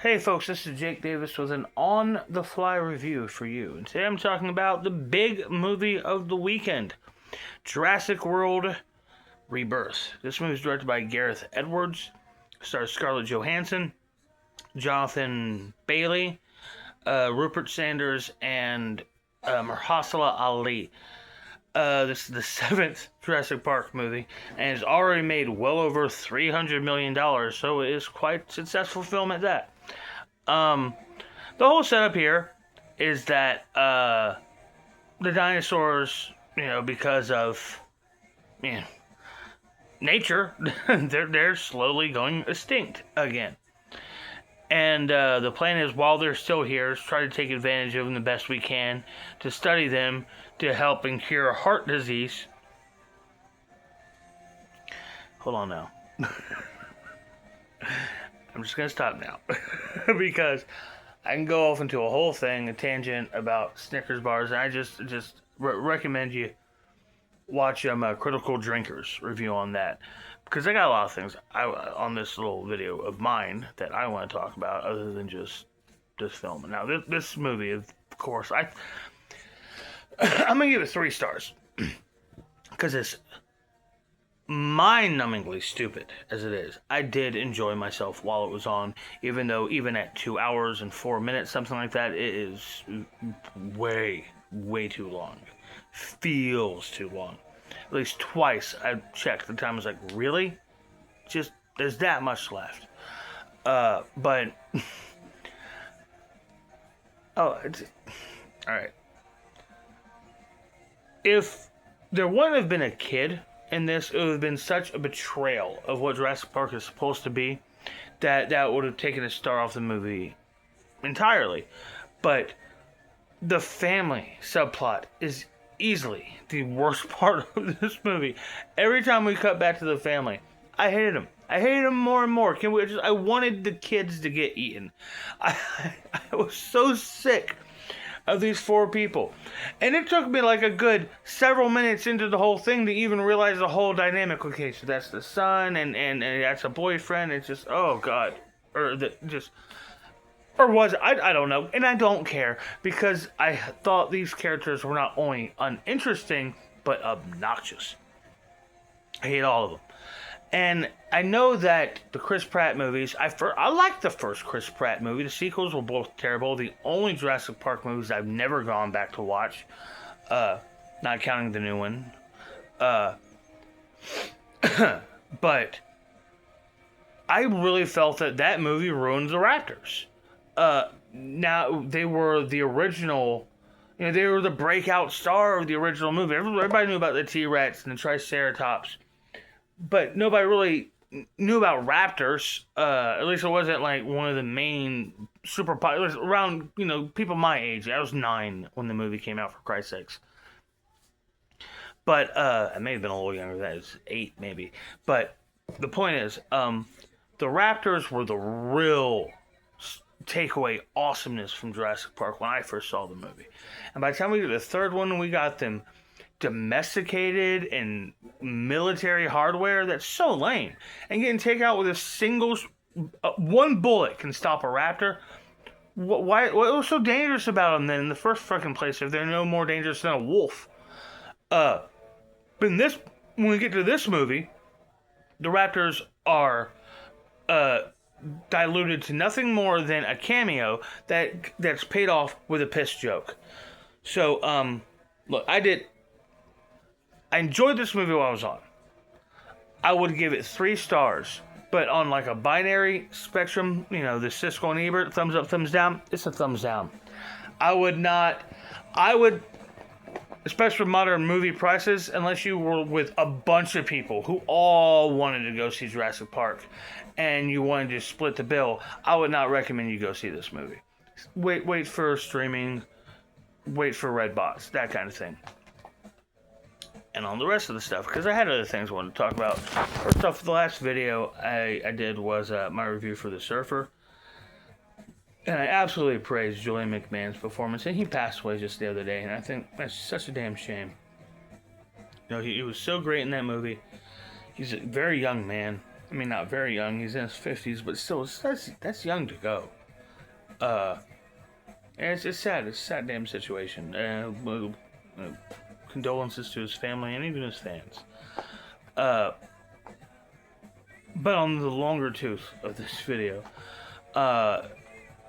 Hey folks, this is Jake Davis with an on-the-fly review for you. And today I'm talking about the big movie of the weekend, Jurassic World Rebirth. This movie is directed by Gareth Edwards, stars Scarlett Johansson, Jonathan Bailey, Rupert Sanders, and Mahershala Ali. This is the seventh Jurassic Park movie, and it's already made well over $300 million, so it is quite a successful film at that. The whole setup here is that the dinosaurs, because of nature, they're slowly going extinct again. And the plan is, while they're still here, is try to take advantage of them the best we can, to study them, to help and cure heart disease. Hold on now. I'm just going to stop now. Because I can go off into a whole thing, a tangent about Snickers bars, and I just recommend you watch Critical Drinkers review on that. Because I got a lot of things on this little video of mine that I want to talk about other than just this film. Now, this movie, of course, I'm going to give it 3 stars. Because it's mind-numbingly stupid as it is. I did enjoy myself while it was on, even though even at 2 hours and 4 minutes, something like that, it is way too long. Feels too long. At least twice I checked. The time was like, really? Just, there's that much left. But, alright. If there wouldn't have been a kid in this, it would have been such a betrayal of what Jurassic Park is supposed to be that would have taken a star off the movie entirely. But the family subplot is easily the worst part of this movie. Every time we cut back to the family, I hated them. I hated them more and more. I wanted the kids to get eaten. I was so sick of these 4 people. And it took me like a good several minutes into the whole thing to even realize the whole dynamic. Okay, so that's the son, and that's a boyfriend. It's just, oh God. Or was it? I don't know. And I don't care, because I thought these characters were not only uninteresting, but obnoxious. I hate all of them. And I know that the Chris Pratt movies, I liked the first Chris Pratt movie. The sequels were both terrible. The only Jurassic Park movies I've never gone back to watch, not counting the new one. But I really felt that movie ruined the Raptors. Now, they were the original, they were the breakout star of the original movie. Everybody knew about the T-Rex and the Triceratops. But nobody really knew about raptors. At least it wasn't like one of the main super popular. It was around, people my age. I was 9 when the movie came out, for Christ's sakes. But I may have been a little younger than that. It was 8 maybe. But the point is, the raptors were the real takeaway awesomeness from Jurassic Park when I first saw the movie. And by the time we did the 3rd one, we got them domesticated and military hardware that's so lame, and getting taken out with a single one bullet can stop a raptor. What was so dangerous about them then in the first fucking place if they're no more dangerous than a wolf? But when we get to this movie, the raptors are diluted to nothing more than a cameo that's paid off with a piss joke. So look, I enjoyed this movie while I was on. I would give it 3 stars. But on like a binary spectrum, the Siskel and Ebert, thumbs up, thumbs down, it's a thumbs down. I would, especially with modern movie prices, unless you were with a bunch of people who all wanted to go see Jurassic Park and you wanted to split the bill, I would not recommend you go see this movie. Wait for streaming, wait for Redbox, that kind of thing. And on the rest of the stuff, because I had other things I wanted to talk about. First off, the last video I did was my review for The Surfer. And I absolutely praised Julian McMahon's performance. And he passed away just the other day. And I think that's such a damn shame. He was so great in that movie. He's a very young man. I mean, not very young. He's in his 50s. But still, that's young to go. And it's sad. It's a sad damn situation. Condolences to his family and even his fans. But on the longer tooth of this video,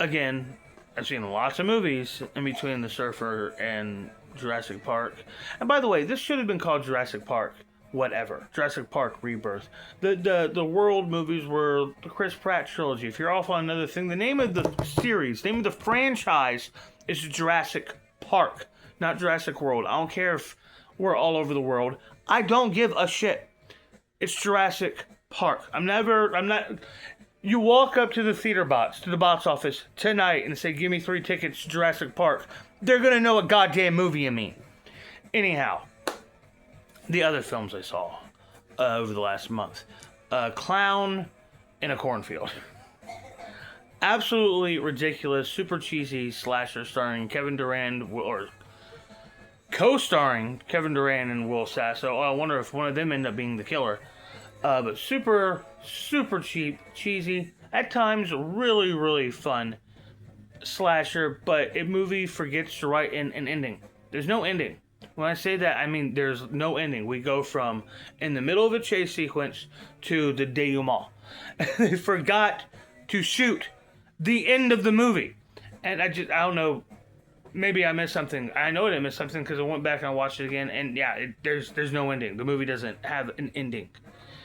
again, I've seen lots of movies in between The Surfer and Jurassic Park. And by the way, this should have been called Jurassic Park whatever. Jurassic Park Rebirth. The World movies were the Chris Pratt trilogy. If you're off on another thing, the name of the series, name of the franchise is Jurassic Park, not Jurassic World. I don't care if we're all over the world. I don't give a shit. It's Jurassic Park. I'm not... You walk up to the to the box office tonight and say, give me 3 tickets to Jurassic Park. They're gonna know what goddamn movie you mean. Anyhow, the other films I saw over the last month. Clown in a Cornfield. Absolutely ridiculous, super cheesy slasher starring Kevin Durant, or co-starring Kevin Durant and Will Sasso. I wonder if one of them ended up being the killer. But super, super cheap, cheesy, at times really, really fun slasher, but a movie forgets to write in an ending. There's no ending. When I say that, I mean there's no ending. We go from in the middle of a chase sequence to the denouement. They forgot to shoot the end of the movie. And I don't know, maybe I missed something. I know I missed something because I went back and I watched it again, and yeah, there's no ending. The movie doesn't have an ending.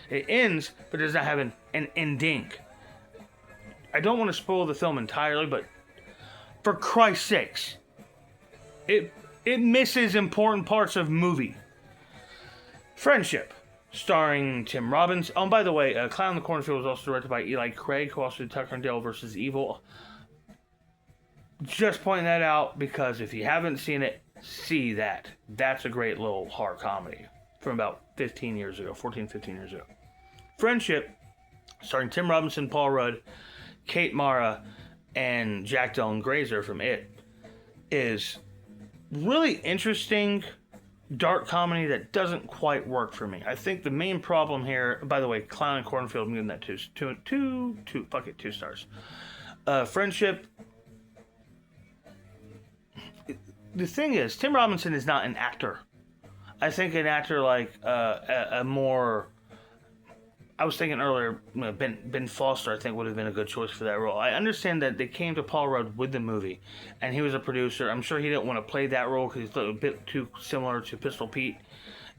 It ends, but does not have an ending. I don't want to spoil the film entirely, but for Christ's sakes, it misses important parts of movie. Friendship, starring Tim Robbins. Oh, and by the way, Clown in the Cornfield was also directed by Eli Craig, who also did Tucker and Dale vs. Evil. Just pointing that out because if you haven't seen it, see that. That's a great little horror comedy from about 15 years ago, 14, 15 years ago. Friendship, starring Tim Robinson, Paul Rudd, Kate Mara, and Jack Dylan Grazer from It, is really interesting dark comedy that doesn't quite work for me. I think the main problem here, by the way, Clown and Cornfield, I'm giving that two stars. Friendship. The thing is, Tim Robinson is not an actor. I think an actor like a more... I was thinking earlier, Ben Foster, I think, would have been a good choice for that role. I understand that they came to Paul Rudd with the movie, and he was a producer. I'm sure he didn't want to play that role because he's a bit too similar to Pistol Pete.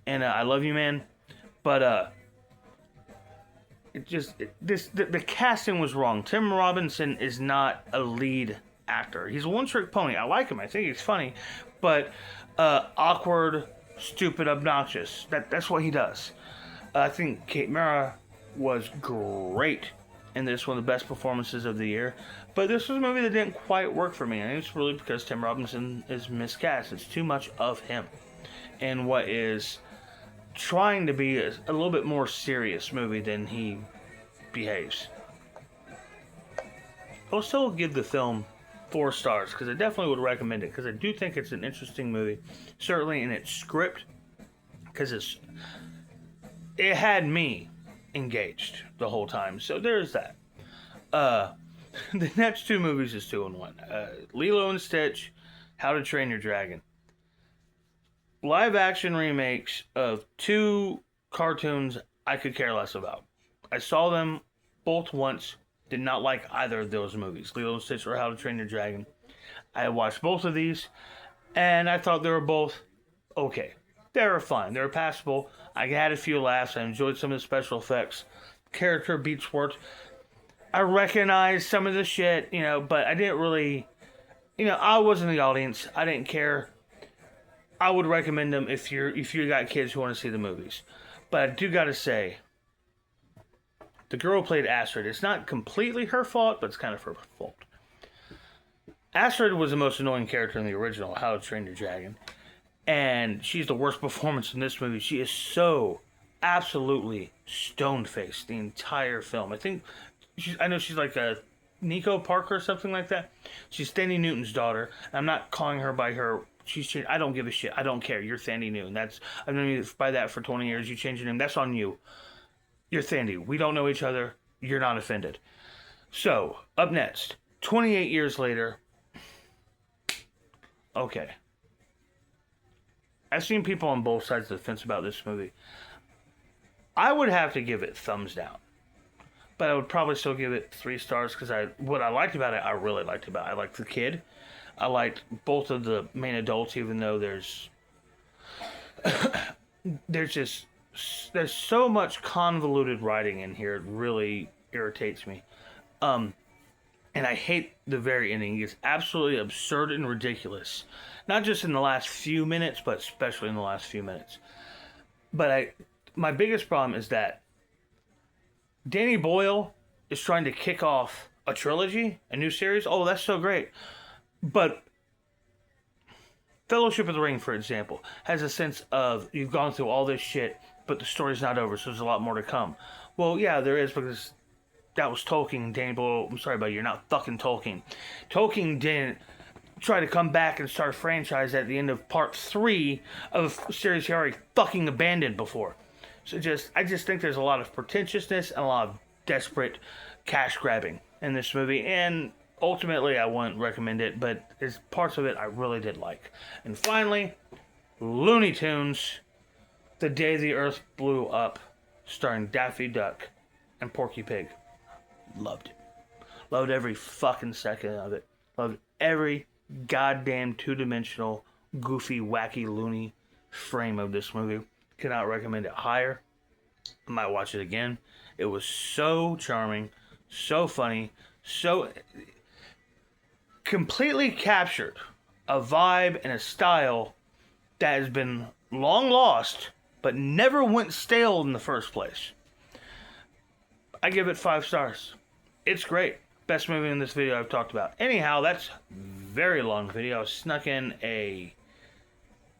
And I love you, man. But the casting was wrong. Tim Robinson is not a lead actor. He's a one-trick pony. I like him. I think he's funny. But awkward, stupid, obnoxious. That's what he does. I think Kate Mara was great in this, one of the best performances of the year. But this was a movie that didn't quite work for me, and it's really because Tim Robinson is miscast. It's too much of him in what is trying to be a little bit more serious movie than he behaves. I'll still give the film 4 stars because I definitely would recommend it because I do think it's an interesting movie, certainly in its script, because it had me engaged the whole time. So there's that. The next 2 movies is 2 in 1. Lilo and Stitch, How to Train Your Dragon. Live action remakes of 2 cartoons I could care less about. I saw them both once. Did not like either of those movies, Lilo and Stitch or How to Train Your Dragon. I watched both of these, and I thought they were both okay. They were fun. They were passable. I had a few laughs. I enjoyed some of the special effects. Character beats worked. I recognized some of the shit, but I didn't really... I wasn't the audience. I didn't care. I would recommend them if you got kids who want to see the movies. But I do gotta say, the girl who played Astrid, it's not completely her fault, but it's kind of her fault. Astrid was the most annoying character in the original How to Train Your Dragon. And she's the worst performance in this movie. She is so absolutely stone-faced the entire film. I know she's like a Nico Parker or something like that. She's Thandie Newton's daughter. I'm not calling her by her. I don't give a shit. I don't care. You're Thandie Newton. I've known you by that for 20 years. You changed your name. That's on you. You're Thandie. We don't know each other. You're not offended. So, up next, 28 years later, okay. I've seen people on both sides of the fence about this movie. I would have to give it thumbs down. But I would probably still give it 3 stars because what I liked about it, I really liked about it. I liked the kid. I liked both of the main adults, even though there's so much convoluted writing in here. It really irritates me. And I hate the very ending. It's absolutely absurd and ridiculous. Not just in the last few minutes, but especially in the last few minutes. But my biggest problem is that Danny Boyle is trying to kick off a trilogy, a new series. Oh, that's so great. But Fellowship of the Ring, for example, has a sense of you've gone through all this shit, but the story's not over, so there's a lot more to come. Well, yeah, there is, because that was Tolkien. Danny Boyle, I'm sorry, buddy, you're not fucking Tolkien. Tolkien didn't try to come back and start a franchise at the end of part 3 of a series he already fucking abandoned before. So I just think there's a lot of pretentiousness and a lot of desperate cash grabbing in this movie, and ultimately I wouldn't recommend it, but there's parts of it I really did like. And finally, Looney Tunes, The Day the Earth Blew Up, starring Daffy Duck and Porky Pig. Loved it. Loved every fucking second of it. Loved every goddamn two-dimensional, goofy, wacky, loony frame of this movie. Cannot recommend it higher. I might watch it again. It was so charming, so funny, so completely captured a vibe and a style that has been long lost, but never went stale in the first place. I give it 5 stars. It's great. Best movie in this video I've talked about. Anyhow, that's a very long video. I snuck in a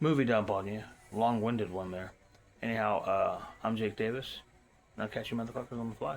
movie dump on you. Long-winded one there. Anyhow, I'm Jake Davis, and I'll catch you motherfuckers on the fly.